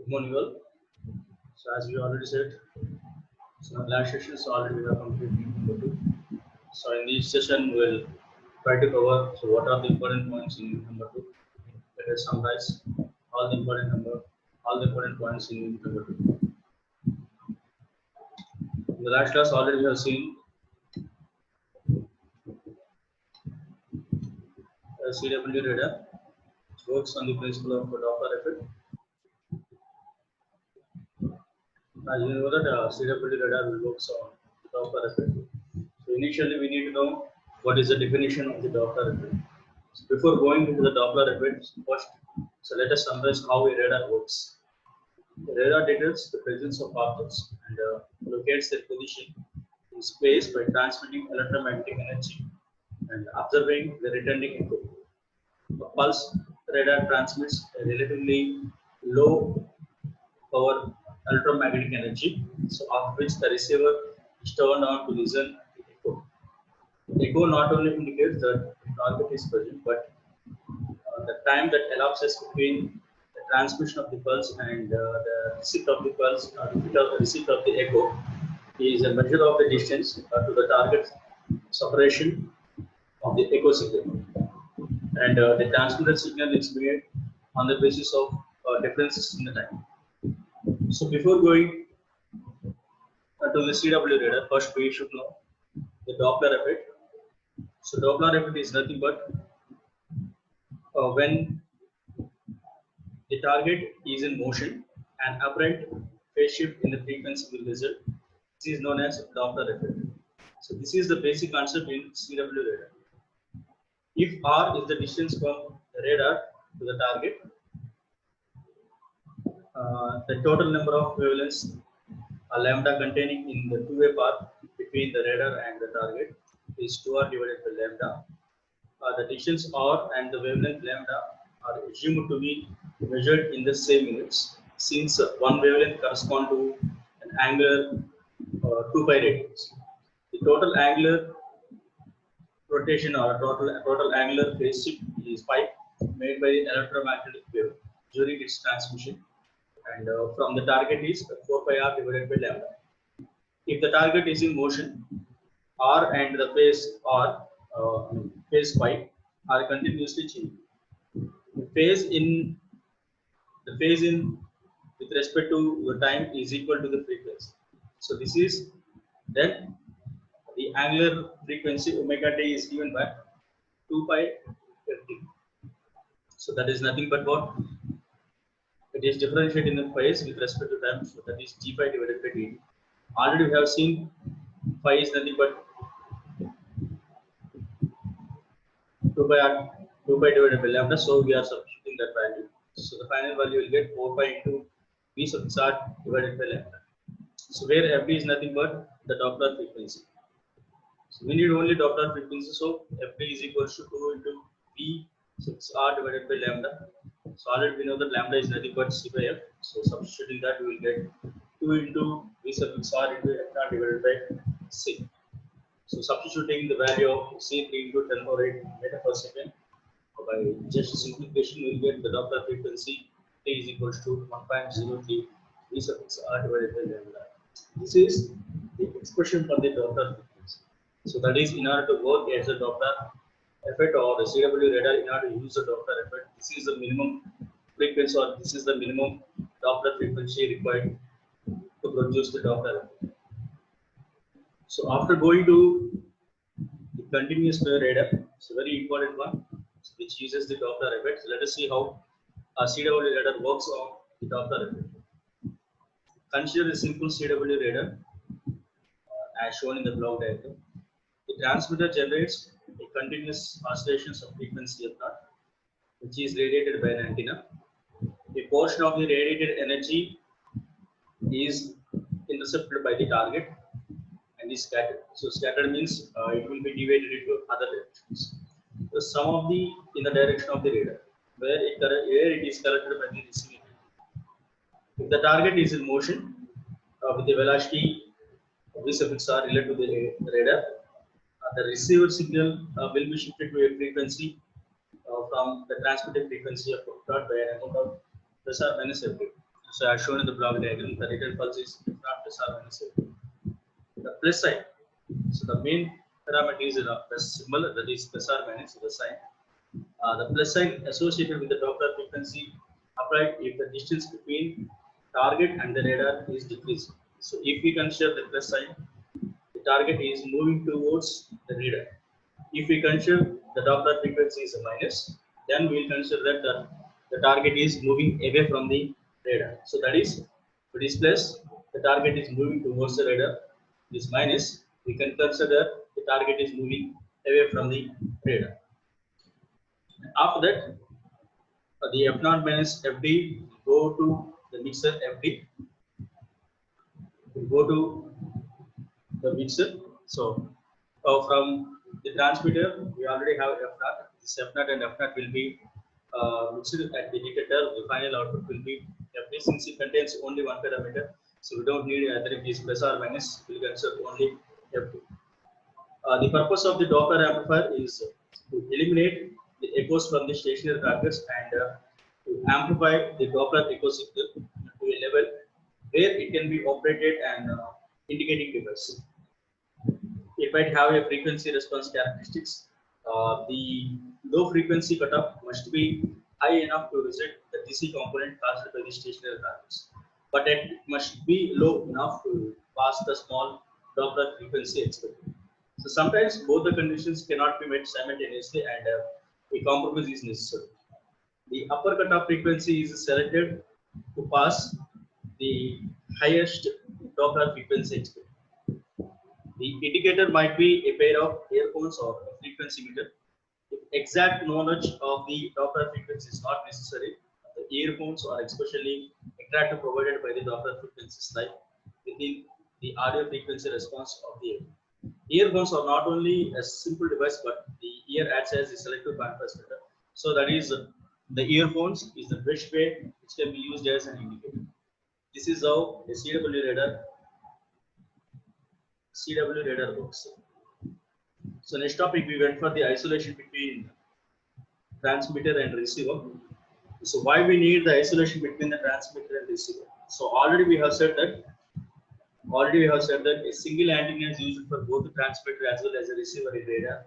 Morning all. So as we already said, so in last session, so already we have completed number two. So in this session, we'll try to cover what are the important points in number two. Let us summarize all the important points in number two. In the last class, already we have seen CW radar, which works on the principle of Doppler effect. As you know that CW radar will work on the Doppler effect. So initially, we need to know what is the definition of the Doppler effect. So before going into the Doppler effect, first, so let us summarize how a radar works. The radar detects the presence of objects and locates their position in space by transmitting electromagnetic energy and observing the returning echo. A pulse radar transmits a relatively low power electromagnetic energy, so of which the receiver is turned on to listen to the echo. The echo not only indicates that the target is present, but the time that elapses between the transmission of the pulse and the receipt of the pulse, the receipt of the echo, is a measure of the distance to the target separation of the echo signal. And the transmitted signal is made on the basis of differences in the time. So before going to the CW radar, first we should know the Doppler effect. So Doppler effect is nothing but when the target is in motion, an apparent phase shift in the frequency will result. This is known as Doppler effect. So this is the basic concept in CW radar. If r is the distance from the radar to the target, the total number of wavelengths lambda containing in the two-way path between the radar and the target is 2r divided by lambda. The distance r and the wavelength lambda are assumed to be measured in the same units, since one wavelength corresponds to an angular 2 pi radius. The total angular rotation or total angular phase shift is pi made by the electromagnetic wave during its transmission, and from the target is 4 pi r divided by lambda. If the target is in motion, r and the phase pi are continuously changing. The phase in with respect to the time is equal to the frequency. So this is then the angular frequency omega t is given by 2 pi ft. So that is nothing but what it is differentiated in the phase with respect to time. So that is g pi divided by dt. Already we have seen phi is nothing but 2 pi divided by lambda. So we are substituting that value. So the final value will get 4 pi into v sub r divided by lambda. So where fd is nothing but the Doppler frequency. So we need only Doppler frequency. So fd is equal to 2 into v sub r divided by lambda. So already we know that lambda is nothing but c by f. So substituting that, we will get 2 into v sub r into f naught divided by c. So substituting the value of c 3 into 10 power 8 meter per second, by just simplification, we will get the Doppler frequency t is equal to 1.03 v sub r divided by lambda. This is the expression for the Doppler frequency. So that is in order to work as a Doppler effect or the CW radar, in order to use the Doppler effect, this is the minimum frequency or this is the minimum Doppler frequency required to produce the Doppler effect. So after going to the continuous wave radar, it's a very important one which uses the Doppler effect. So let us see how a CW radar works on the Doppler effect. Consider a simple CW radar as shown in the block diagram. The transmitter generates a continuous oscillations of frequency f naught, which is radiated by an antenna. A portion of the radiated energy is intercepted by the target and is scattered. So scattered means it will be deviated into other directions. The sum of the in the direction of the radar, where it is collected by the receiving. If the target is in motion with the velocity v sub r related to the radar, the receiver signal will be shifted to a frequency from the transmitted frequency of dot by an amount of plus or minus fd. So as shown in the block diagram, the rated pulse is not plus or minus 50. The plus sign. So the main parameter is the symbol, that is plus or minus the sign. The plus sign associated with the Doppler frequency applied if the distance between target and the radar is decreasing. So if we consider the plus sign, the target is moving towards the radar. If we consider the Doppler frequency is a minus, then we will consider that the target is moving away from the radar. So that is, if it is plus, the target is moving towards the radar. This minus, we can consider the target is moving away from the radar. After that, the F0 minus FD go to the mixer FD. Go to the mixer. So from the transmitter, we already have F0. This F0 and F0 will be mixed at the detector. The final output will be FD, since it contains only one parameter. So we don't need either it is plus or minus. We will consider only FD. The purpose of the Doppler amplifier is to eliminate the echoes from the stationary targets and to amplify the Doppler echo signal to a level where it can be operated and indicating device. It might have a frequency response characteristics. The low frequency cutoff must be high enough to reset the DC component caused by the stationary targets, but it must be low enough to pass the small Doppler frequency expected. So sometimes both the conditions cannot be met simultaneously, and a compromise is necessary. The upper cutoff frequency is selected to pass the highest Doppler frequency expected. The indicator might be a pair of earphones or a frequency meter. If exact knowledge of the Doppler frequency is not necessary, the earphones are especially attractive provided by the Doppler frequency type within the audio frequency response of the ear. Earphones are not only a simple device, but the ear acts as a selective contrast filter. So that is, the earphones is the best way which can be used as an indicator. This is how a CW radar works. So next topic, we went for the isolation between transmitter and receiver. So why we need the isolation between the transmitter and receiver? So already we have said that a single antenna is used for both the transmitter as well as a receiver in radar.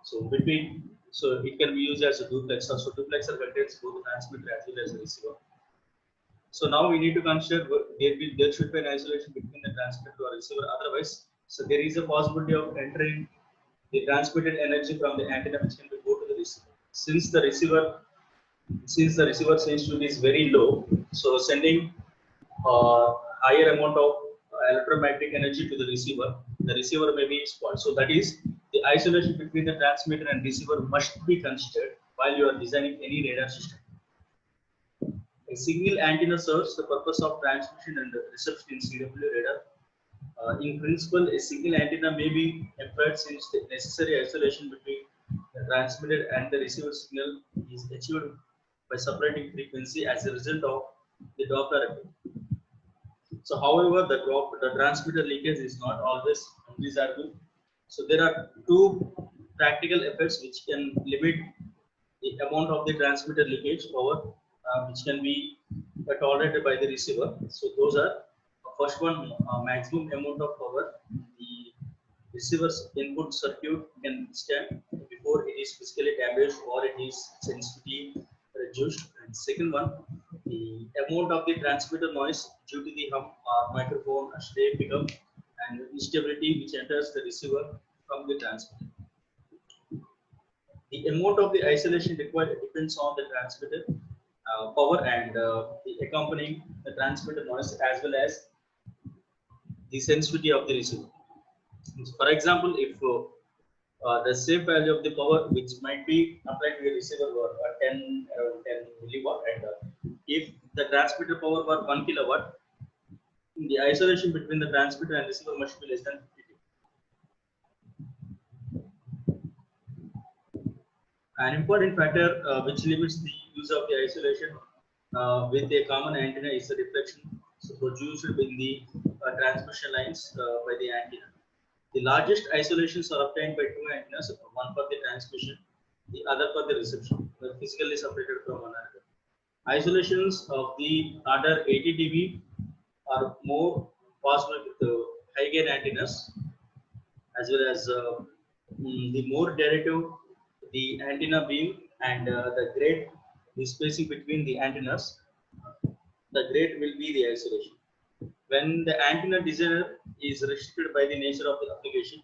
So it can be used as a duplexer. So duplexer contains both the transmitter as well as the receiver. So now we need to consider there should be an isolation between the transmitter or receiver. Otherwise, so there is a possibility of entering the transmitted energy from the antenna which can be go to the receiver. Since the receiver sensitivity is very low, so sending higher amount of electromagnetic energy to the receiver may be spoiled. So that is, the isolation between the transmitter and receiver must be considered while you are designing any radar system. A single antenna serves the purpose of transmission and reception in CW radar. In principle, a single antenna may be employed since the necessary isolation between the transmitted and the receiver signal is achieved by separating frequency as a result of the Doppler effect. So, however, the transmitter leakage is not always undesirable. So, there are two practical effects which can limit the amount of the transmitter leakage power which can be tolerated by the receiver. So, those are first one, maximum amount of power the receiver's input circuit can stand before it is physically damaged or it is sensitivity reduced. And second one, the amount of the transmitter noise due to the hum or microphone stray pickup and instability which enters the receiver from the transmitter. The amount of the isolation required depends on the transmitter power and the accompanying the transmitter noise as well as the sensitivity of the receiver. So for example, if the safe value of the power which might be applied to the receiver were 10 milliwatt, and if the transmitter power were 1 kilowatt, the isolation between the transmitter and receiver must be less than 50. An important factor which limits the use of the isolation with a common antenna is the reflection produced in the transmission lines by the antenna. The largest isolations are obtained by two antennas, one for the transmission, the other for the reception, physically separated from one another. Isolations of the order 80 dB are more possible with high gain antennas, as well as the more derivative the antenna beam and the great the spacing between the antennas, the great will be the isolation. When the antenna designer is restricted by the nature of the application,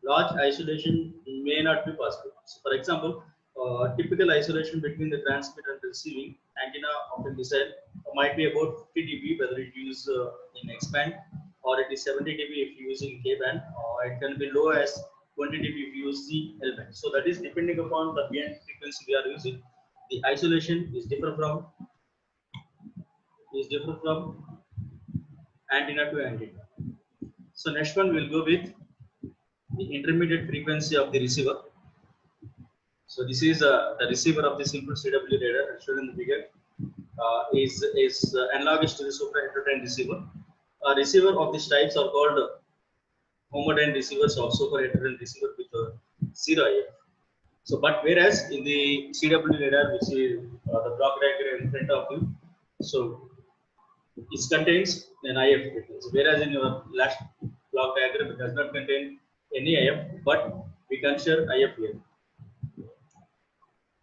large isolation may not be possible. So for example, typical isolation between the transmitter and receiving antenna of the missile might be about 50 dB, whether it is in X-band or it is 70 dB if you use in K-band, or it can be low as 20 dB if you use the L-band. So that is depending upon the band frequency we are using. The isolation is different from antenna to antenna. So next one we'll go with the intermediate frequency of the receiver. So this is the receiver of the simple CW radar shown in the figure. Is analogous to the super heterodyne receiver. Receiver of these types are called homodyne receivers or super heterodyne receiver with zero IF. So, but whereas in the CW radar, which is the block diagram in front of you, so it contains an IF frequency, whereas in your last block diagram it does not contain any IF, but we consider IF here.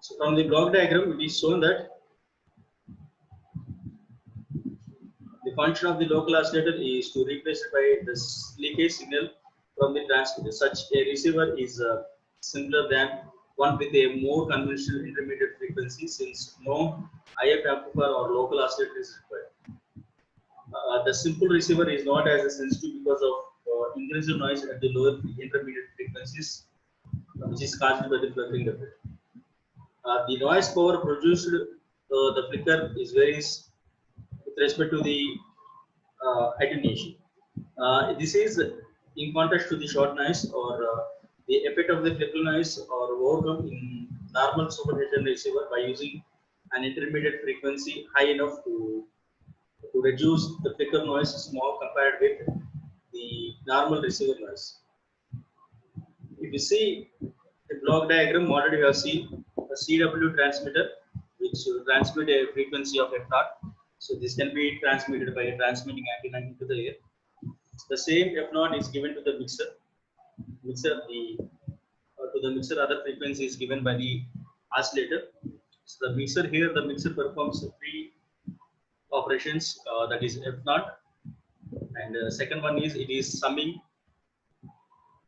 So from the block diagram, it is shown that the function of the local oscillator is to replace it by the leakage signal from the transmitter. Such a receiver is simpler than one with a more conventional intermediate frequency, since no IF amplifier or local oscillator is required. The simple receiver is not as sensitive because of increased noise at the lower intermediate frequencies, which is caused by the flickering effect. The noise power produced the flicker is varies with respect to the attenuation. This is in contrast to the short noise or the effect of the flicker noise or overcome in normal super heterodyne receiver by using an intermediate frequency high enough to reduce the flicker noise small compared with the normal receiver noise. If you see the block diagram, already we have seen a CW transmitter which will transmit a frequency of f naught. So this can be transmitted by a transmitting antenna into the air. The same f naught is given to the mixer. To the mixer other frequency is given by the oscillator. So the mixer performs three operations, that is f naught, and second one is it is summing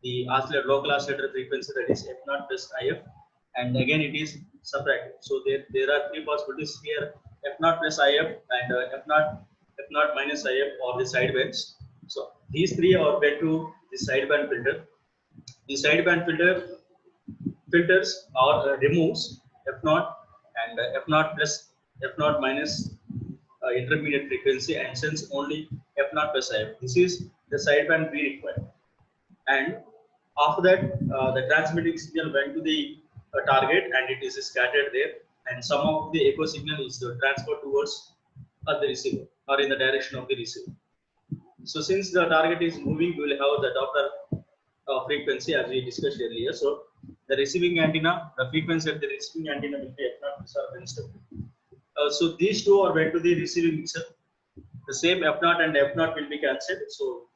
the local oscillator frequency, that is f naught plus IF, and again it is subtracted. So there are three possibilities here: f naught plus IF and f naught minus IF, or the sidebands. So these three are fed to the sideband filter. The sideband filters or removes f naught and f naught plus f naught minus intermediate frequency and sends only f naught plus IF. This is the sideband we require. And after that, the transmitting signal went to the target and it is scattered there, and some of the echo signal is transferred towards the receiver or in the direction of the receiver. So since the target is moving, we will have the Doppler frequency as we discussed earlier. So the receiving antenna, the frequency of the receiving antenna will be f naught plus or minus W. So these two are went to the receiving mixer. The same f naught and f naught will be cancelled. So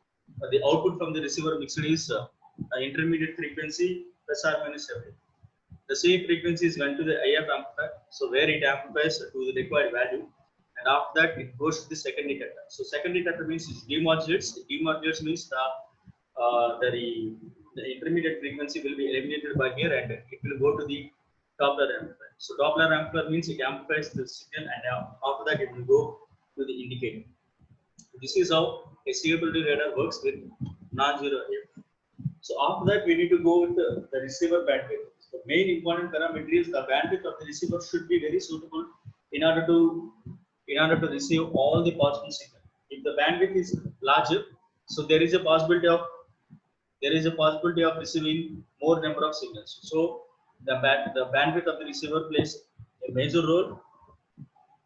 the output from the receiver mixer is intermediate frequency plus or minus W. The same frequency is went to the IF amplifier, so where it amplifies to the required value, and after that it goes to the secondary cutter. So secondary cutter means it demodulates. Demodulates means the intermediate frequency will be eliminated by here and it will go to the Doppler amplifier. So Doppler amplifier means it amplifies the signal, and after that it will go to the indicator. This is how a CW radar works with non-zero IF. So after that we need to go with the receiver bandwidth. The main important parameter is the bandwidth of the receiver should be very suitable in order to receive all the possible signal. If the bandwidth is larger, so there is a possibility of receiving more number of signals. So the bandwidth of the receiver plays a major role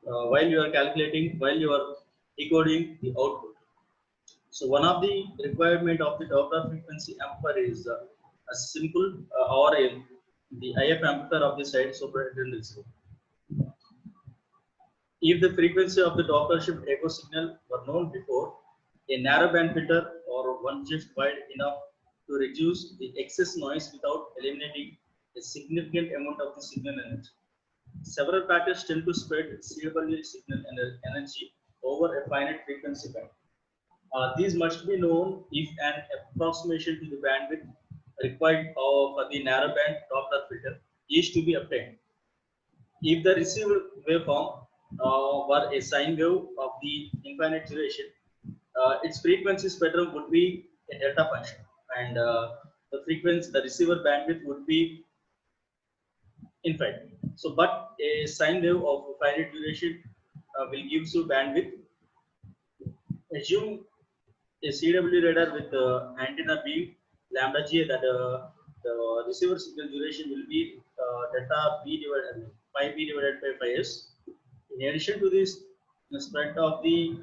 while you are decoding the output. So one of the requirement of the Doppler frequency amplifier is a simple the IF amplifier of the side super heterodyne receiver. If the frequency of the Doppler shift echo signal were known before, a narrow band filter or one just wide enough to reduce the excess noise without eliminating a significant amount of the signal energy. Several patterns tend to spread CW signal energy over a finite frequency band. These must be known if an approximation to the bandwidth required for the narrowband Doppler filter is to be obtained. If the received waveform were a sine wave of the infinite duration, its frequency spectrum would be a delta function, and the receiver bandwidth would be infinite. So, but a sine wave of finite duration will give you bandwidth. Assume a CW radar with antenna beam lambda g that the receiver signal duration will be delta b divided pi b divided by pi s. In addition to this, the spread of the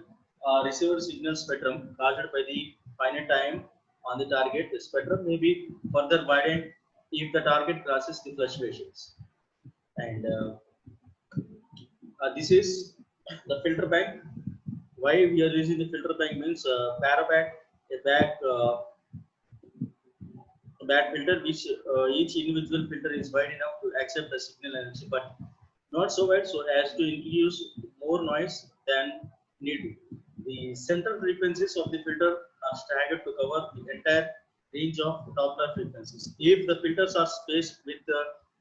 receiver signal spectrum caused by the finite time on the target, the spectrum may be further widened if the target crosses the fluctuations. And this is the filter bank. Why we are using the filter bank means paraband, a bad filter which each individual filter is wide enough to accept the signal energy, but not so wide so as to introduce more noise than needed. The central frequencies of the filter are staggered to cover the entire range of Doppler frequencies. If the filters are spaced with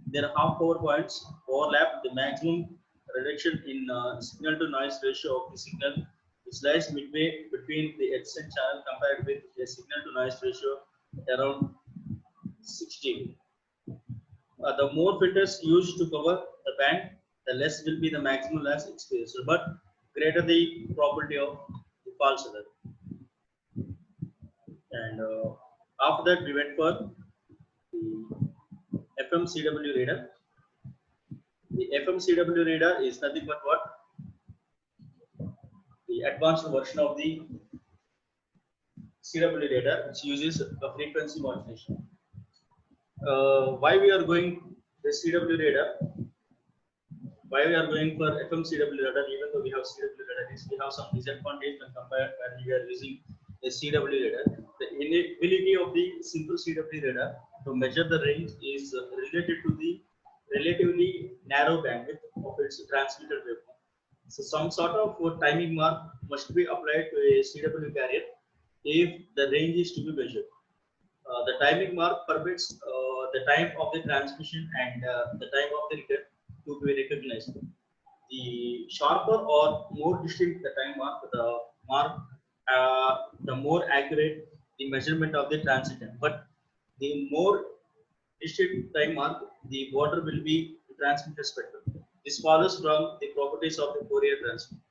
their half power points overlap, the maximum reduction in signal to noise ratio of the signal which lies midway between the adjacent channel compared with a signal to noise ratio at around 16. The more filters used to cover the band, the less will be the maximum loss experienced, but greater the probability of the false error. And after that, we went for the FMCW radar. The FMCW radar is nothing but what? The advanced version of the CW radar, which uses a frequency modulation. Why we are going the CW radar? Why we are going for FMCW radar? Even though we have CW radar, we have some disadvantage when compared when we are using a CW radar. The inability of the simple CW radar to measure the range is related to the relatively narrow bandwidth of its transmitted waveform. So some sort of timing mark must be applied to a CW carrier if the range is to be measured. The timing mark permits the time of the transmission and the time of the return to be recognized. The sharper or more distinct the time mark, the more accurate the measurement of the transit time. But the more distinct time mark, the broader will be the transmitter spectrum. This follows from the properties of the Fourier transform.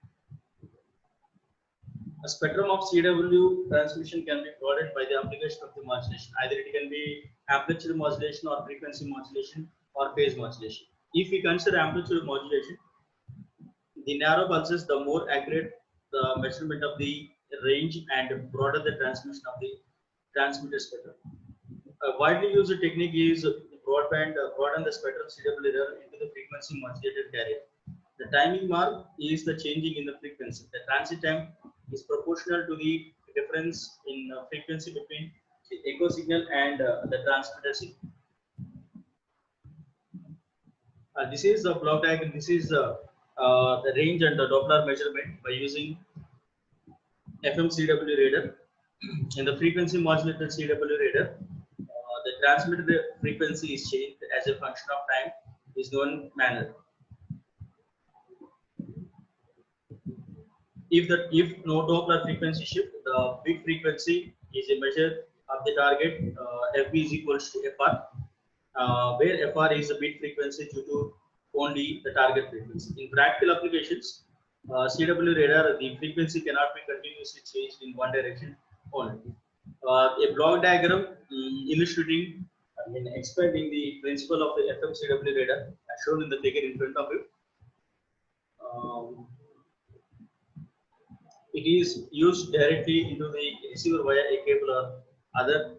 A spectrum of CW transmission can be plotted by the application of the modulation. Either it can be amplitude modulation or frequency modulation or phase modulation. If we consider amplitude modulation, the narrow pulses, the more accurate the measurement of the range and broader the transmission of the transmitter spectrum. A widely used technique is broaden the spectrum CW radar into the frequency modulated carrier. The timing mark is the changing in the frequency. The transit time is proportional to the difference in frequency between the echo signal and the transmitter signal. This is the block diagram. This is the range and the Doppler measurement by using FMCW radar. In the frequency modulated CW radar, the transmitted frequency is changed as a function of time is known manner. If no Doppler frequency shift, the bit frequency is a measure of the target. FB is equals to FR, where FR is the bit frequency due to only the target frequency. In practical applications, CW radar, the frequency cannot be continuously changed in one direction only. A block diagram illustrating expanding the principle of the FMCW radar as shown in the figure in front of you. It is used directly into the receiver via a cable or other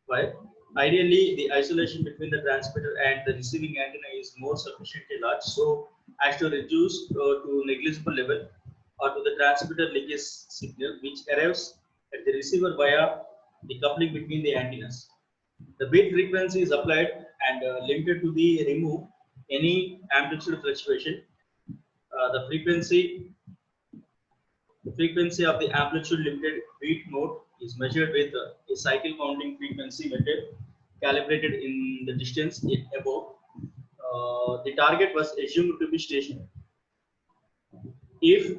wire. Ideally, the isolation between the transmitter and the receiving antenna is more sufficiently large, so as to reduce to negligible level or to the transmitter leakage signal which arrives at the receiver via the coupling between the antennas. The bit frequency is applied and limited to the remove any amplitude fluctuation. The frequency of the amplitude limited beat mode is measured with a cycle counting frequency method calibrated in the distance above. The target was assumed to be stationary. If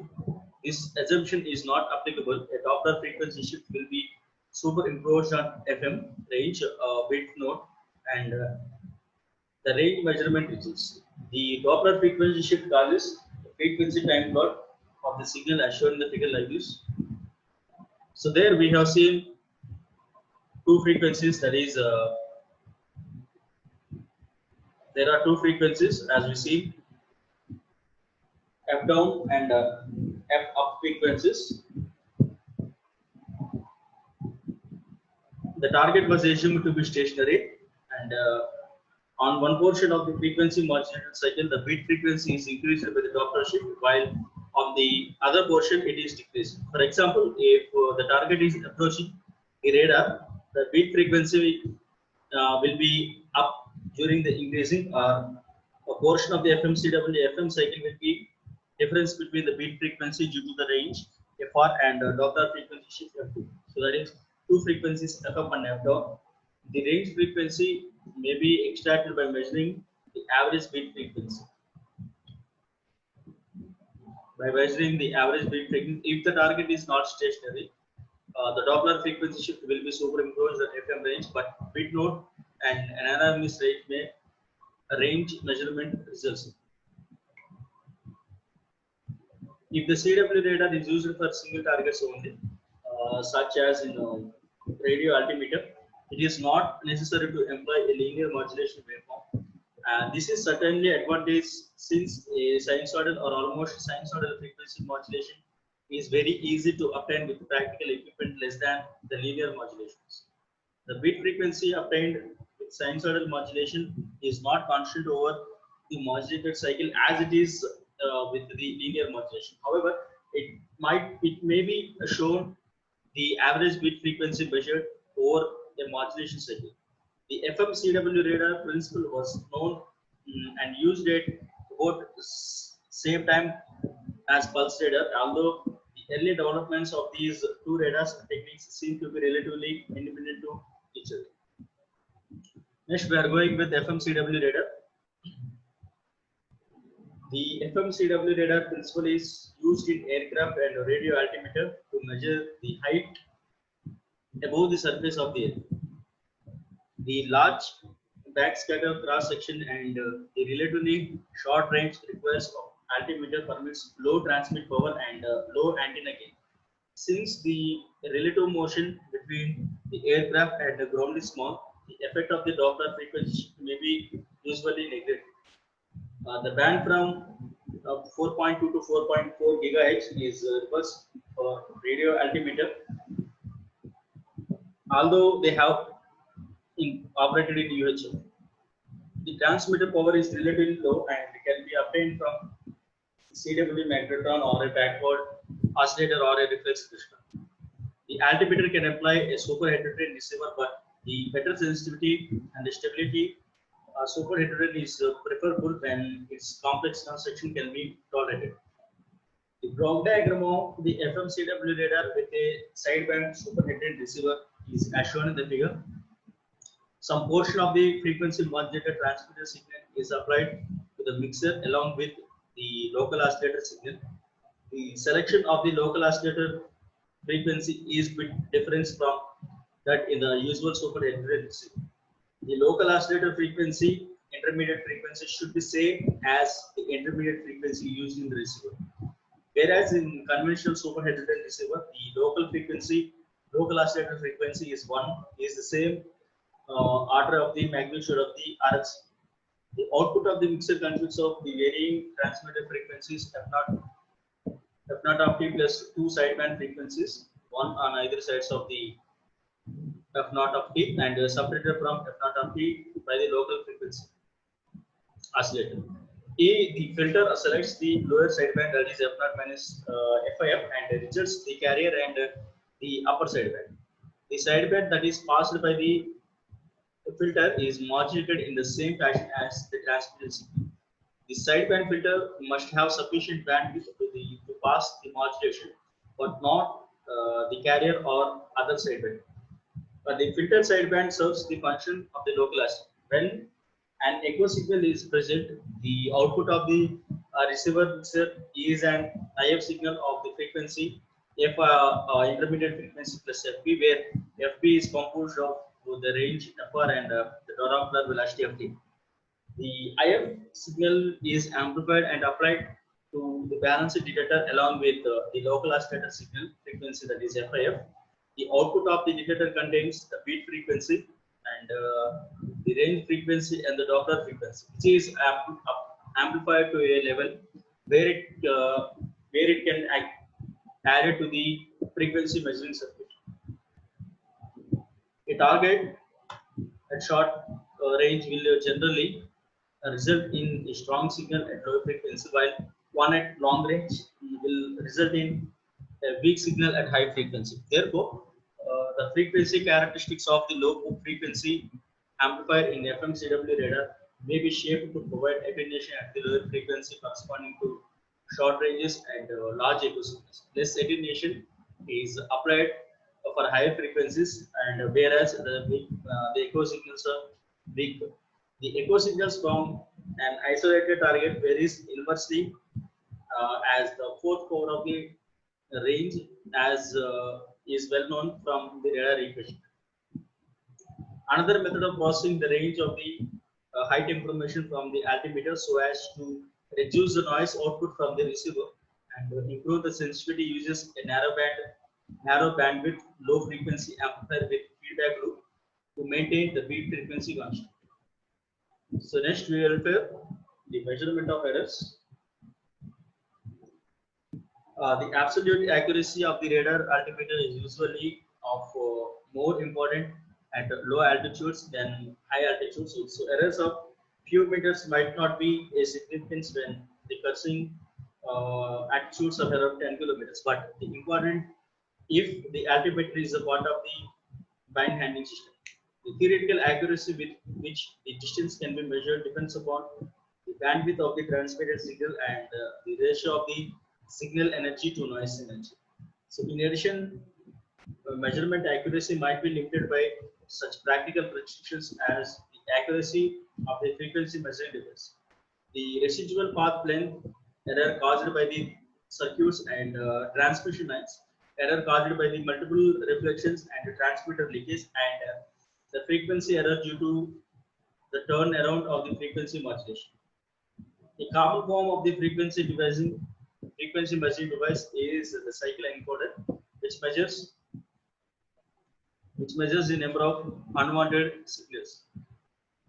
this assumption is not applicable, a Doppler frequency shift will be superimposed on FM range bit node and the range measurement results. The Doppler frequency shift causes the frequency time plot of the signal as shown in the figure like this. So there we have seen two frequencies, that is there are two frequencies as we see, F down and F up frequencies. The target was assumed to be stationary, and on one portion of the frequency modulated cycle, the bit frequency is increased by the Doppler shift, while on the other portion it is decreased. For example, if the target is approaching the radar, the bit frequency will be up during the increasing, or a portion of the FMCW FM cycle will be difference between the bit frequency due to the range FR and Doppler frequency shift F2. So that is two frequencies F up and F down. The range frequency may be extracted by measuring the average bit frequency. By measuring the average bit frequency, if the target is not stationary, the Doppler frequency shift will be superimposed at FM range, but bit node and an anonymous range may range measurement results. If the CW radar is used for single targets only, such as in radio altimeter, it is not necessary to employ a linear modulation waveform. This is certainly advantageous since a sinusoidal or almost sinusoidal frequency modulation is very easy to obtain with practical equipment less than the linear modulations. The bit frequency obtained with sinusoidal modulation is not constant over the modulated cycle as it is with the linear modulation. However, it may be shown the average bit frequency measured over a modulation cycle. The FMCW radar principle was known and used at about same time as pulse radar, although the early developments of these two radars techniques seem to be relatively independent to each other. Next, we are going with FMCW radar. The FMCW radar principle is used in aircraft and radio altimeter to measure the height above the surface of the earth. The large backscatter cross section and the relatively short range requires of altimeter permits low transmit power and low antenna gain. Since the relative motion between the aircraft and the ground is small, the effect of the Doppler frequency may be usually neglected. The band from 4.2 to 4.4 gigahertz is reversed for radio altimeter, although they have operated in UHF. The transmitter power is relatively low and can be obtained from CW magnetron or a backward oscillator or a reflex crystal. The altimeter can apply a super heterodyne receiver, but the better sensitivity and the stability super heterodyne is preferable when its complex construction can be tolerated. The block diagram of the FMCW radar with a sideband super heterodyne receiver is as shown in the figure. Some portion of the frequency modulated transmitter signal is applied to the mixer along with the local oscillator signal. The selection of the local oscillator frequency is bit different from that in the usual super heterodyne receiver. The local oscillator frequency, intermediate frequency should be same as the intermediate frequency used in the receiver. Whereas in conventional super heterodyne receiver, the local oscillator frequency is the same order of the magnitude of the RX. The output of the mixer consists of the varying transmitter frequencies F0 of t plus two sideband frequencies, one on either sides of the F0 of t and separated from F0 of t by the local frequency oscillator. The filter selects the lower sideband, that is F0 minus FIF, and rejects the carrier and the upper sideband. The sideband that is passed by the filter is modulated in the same fashion as the transmitted signal. The sideband filter must have sufficient bandwidth to pass the modulation, but not the carrier or other sideband. But the filter sideband serves the function of the localist. When an echo signal is present, the output of the receiver mixer is an IF signal of the frequency F intermediate frequency plus FP, where FP is composed of the range FR and the Doppler velocity of T. The IF signal is amplified and applied to the balanced detector along with the local oscillator signal frequency, that is FIF. The output of the detector contains the beat frequency and the range frequency and the Doppler frequency, which is amplified to a level where it can add to the frequency measuring circuit. A target at short range will generally result in a strong signal at low frequency, while one at long range will result in a weak signal at high frequency. Therefore, the frequency characteristics of the low frequency amplifier in FMCW radar may be shaped to provide attenuation at the lower frequency corresponding to short ranges and large echo signals. Less attenuation is applied for higher frequencies, and whereas the echo signals are weak. The echo signals from an isolated target varies inversely as the fourth power of the range, as is well known from the radar equation. Another method of processing the range of the height information from the altimeter so as to reduce the noise output from the receiver and improve the sensitivity uses a narrow bandwidth, low frequency amplifier with feedback loop to maintain the beat frequency constant. So next we will refer the measurement of errors. The absolute accuracy of the radar altimeter is usually of more important at low altitudes than high altitudes. So errors of few meters might not be a significance when the cursing altitudes of around 10 kilometers, but the important if the altimeter is a part of the bind handling system. The theoretical accuracy with which the distance can be measured depends upon the bandwidth of the transmitted signal and the ratio of the signal energy to noise energy. So in addition, measurement accuracy might be limited by such practical restrictions as the accuracy of the frequency measuring device, the residual path length error caused by the circuits and transmission lines, error caused by the multiple reflections and transmitter leakage, and the frequency error due to the turnaround of the frequency modulation. A common form of the frequency measuring device is the cycle encoder, which measures the number of unwanted signals.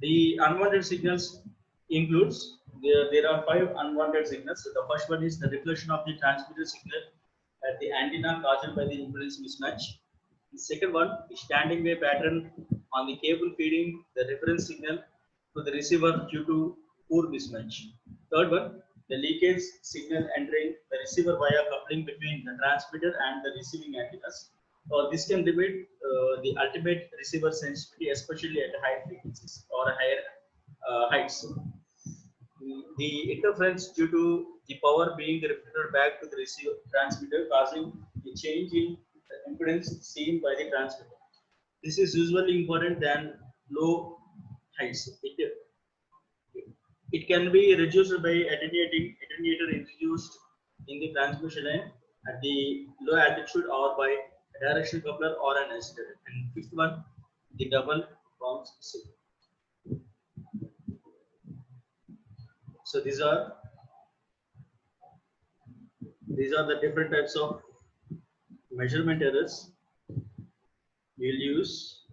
The unwanted signals includes there are 5 unwanted signals. So the first one is the reflection of the transmitted signal at the antenna caused by the impedance mismatch. The second one is standing wave pattern on the cable feeding the reference signal to the receiver due to poor mismatch. Third one, the leakage signal entering the receiver via coupling between the transmitter and the receiving antennas. This can limit the ultimate receiver sensitivity, especially at high frequencies or higher heights. The interference due to the power being reflected back to the receiver transmitter, causing a change in the impedance seen by the transmitter. This is usually important than low heights. It can be reduced by attenuator introduced in the transmission line at the low altitude or by a direction coupler or an oscillator. And fifth one, the double bounce signal. So these are the different types of measurement errors we'll use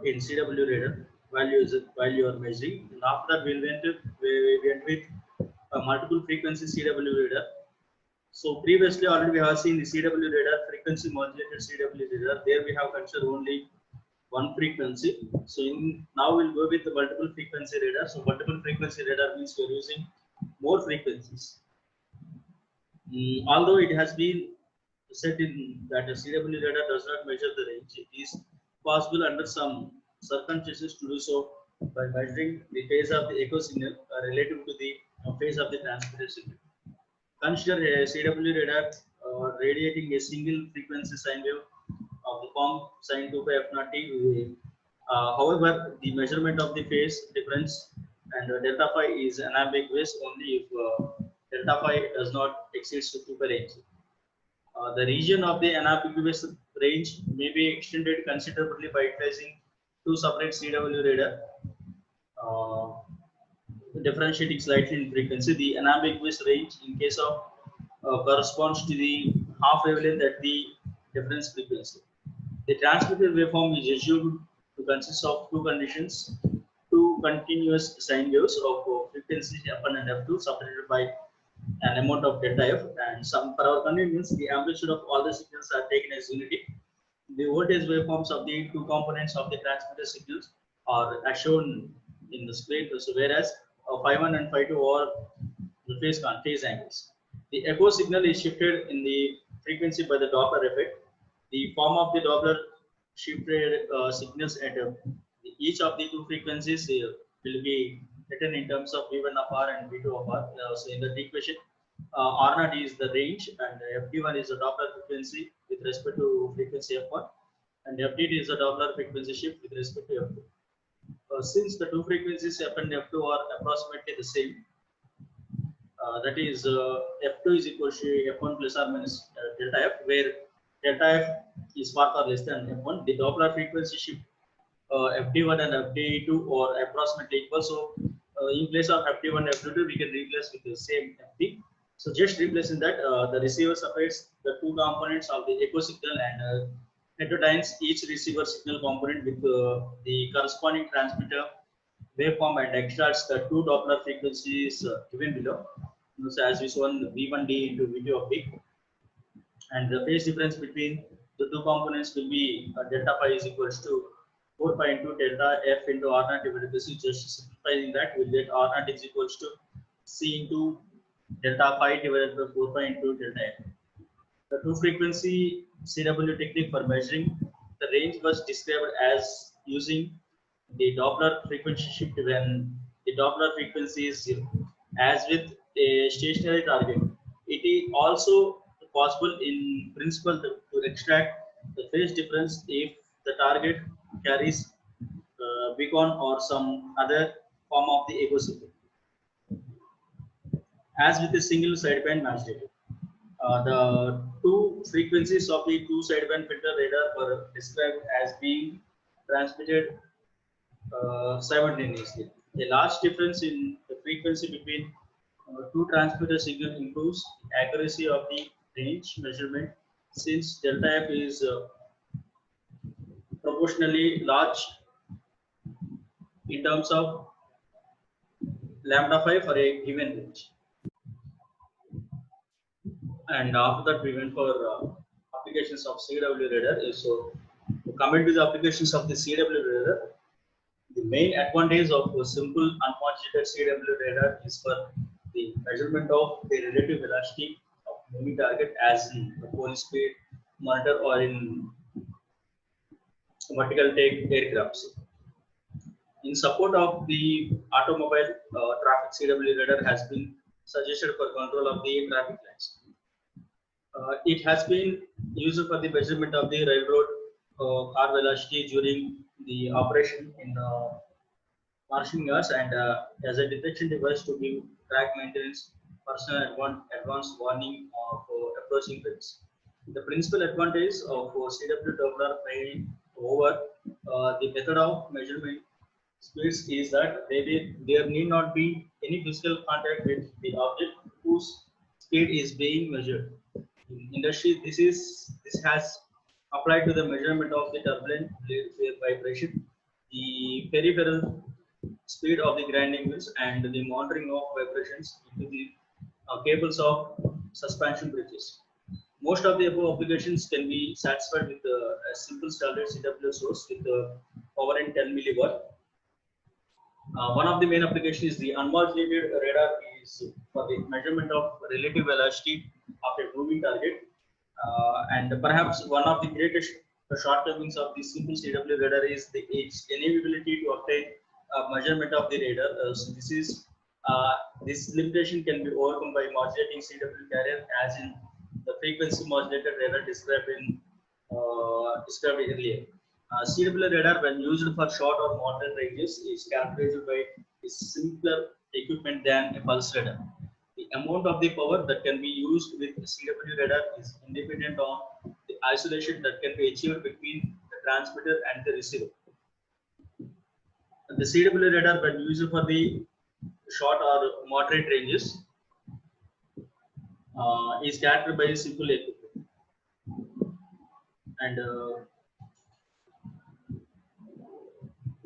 in CW radar while you are measuring. And after that, we went with multiple frequency CW radar. So previously already we have seen the CW radar, frequency modulated CW radar. There we have considered only one frequency. So now we'll go with the multiple frequency radar. So multiple frequency radar means we're using more frequencies. Although it has been said in that a CW radar does not measure the range, it is possible under some circumstances to do so by measuring the phase of the echo signal relative to the phase of the transmitted signal. Consider a CW radar radiating a single frequency sine wave of the form sine 2 pi f naught t. However, the measurement of the phase difference and delta phi is unambiguous only if delta phi does not exceed 2 pi range. The region of the unambiguous range may be extended considerably by utilizing two separate CW radar, uh, differentiating slightly in frequency. The unambiguous range, in case of corresponds to the half wavelength at the difference frequency. The transmitted waveform is assumed to consist of two conditions: two continuous sine waves of frequency f1 and f2 separated by an amount of delta f, and some for our convenience the amplitude of all the signals are taken as unity. The voltage waveforms of the two components of the transmitted signals are as shown in the screen. So whereas phi1 and phi2 are the phase angles. The echo signal is shifted in the frequency by the Doppler effect. The form of the Doppler shifted signals at each of the two frequencies will be written in terms of V1 of R and V2 of R. So in that equation, R0 is the range and FD1 is the Doppler frequency with respect to frequency F1, and FD2 is the Doppler frequency shift with respect to F2. Since the two frequencies F and F2 are approximately the same, that is F2 is equal to F1 plus or minus delta F, where delta F is far less than F1. The Doppler frequency shift FD1 and FD2 are approximately equal. So in place of FD1 and FD2, we can replace with the same FD. So just replacing that, the receiver separates the two components of the echo signal and heterodynes each receiver signal component with the corresponding transmitter waveform and extracts the two Doppler frequencies given below. So as we saw, V1D into V2 of D, and the phase difference between the two components will be delta phi is equals to 4 pi into delta f into R0 divided by C. Just simplifying that, we'll get R0 is equals to C into delta phi divided by 4 pi into delta f. The two frequency CW technique for measuring the range was described as using the Doppler frequency shift when the Doppler frequency is 0. As with a stationary target, it is also possible in principle to extract the phase difference if the target carries beacon or some other form of the echo signal. As with a single sideband matched, the two frequencies of the two sideband filter radar were described as being transmitted simultaneously. A large difference in the frequency between two transmitter signals improves the accuracy of the range measurement, since delta f is proportionally large in terms of lambda phi for a given range. And after that, we went for applications of CW radar. So coming to the applications of the CW radar, the main advantage of a simple unmodulated CW radar is for the measurement of the relative velocity of moving target, as in the police speed monitor or in vertical take aircrafts. In support of the automobile traffic, CW radar has been suggested for control of the traffic lights. It has been used for the measurement of the railroad car velocity during the operation in marshalling yards, and as a detection device to give track maintenance personal advance warning of approaching trains. The principal advantage of CW Doppler playing over the method of measurement speeds is that there need not be any physical contact with the object whose speed is being measured. In industry, this has applied to the measurement of the turbulent vibration, the peripheral speed of the grinding wheels, and the monitoring of vibrations into the cables of suspension bridges. Most of the above applications can be satisfied with a simple standard CW source with power in 10 milliwatt. One of the main applications is the unmodulated radar is for the measurement of relative velocity of a moving target. And perhaps one of the greatest shortcomings of the simple CW radar is its inability to obtain a measurement of the radar. So this limitation can be overcome by modulating CW carrier, as in the frequency modulated radar described earlier. CW radar, when used for short or moderate ranges, is characterized by a simpler equipment than a pulse radar. The amount of the power that can be used with CW radar is independent on the isolation that can be achieved between the transmitter and the receiver. The CW radar, when used for the short or moderate ranges, is characterized by a simple equipment. And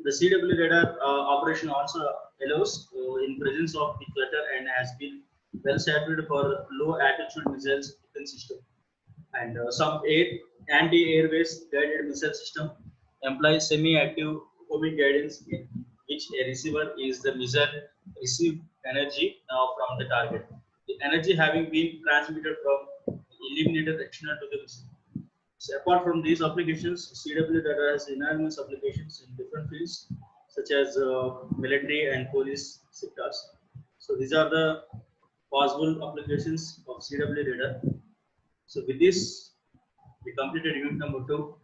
the CW radar operation also allows in presence of the clutter and has been well saturated for low altitude missiles defense system. And some anti-airways guided missile system employ semi-active homing guidance in which a receiver is the missile receive energy from the target. The energy having been transmitted from the illuminated external to the missile. So apart from these applications, CW radar has enormous applications in different fields such as military and police sectors. So these are the possible applications of CW radar. So with this, we completed unit number 2.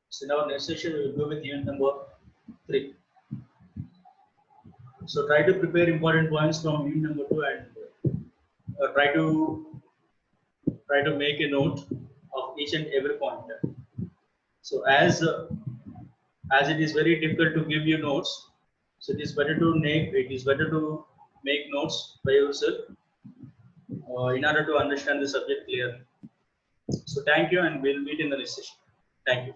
So in our next session, we will go with unit number 3. So try to prepare important points from unit number 2 and try to make a note of each and every point. So as it is very difficult to give you notes, so it is better to make notes by yourself in order to understand the subject clearly. So thank you, and we'll meet in the next session. Thank you.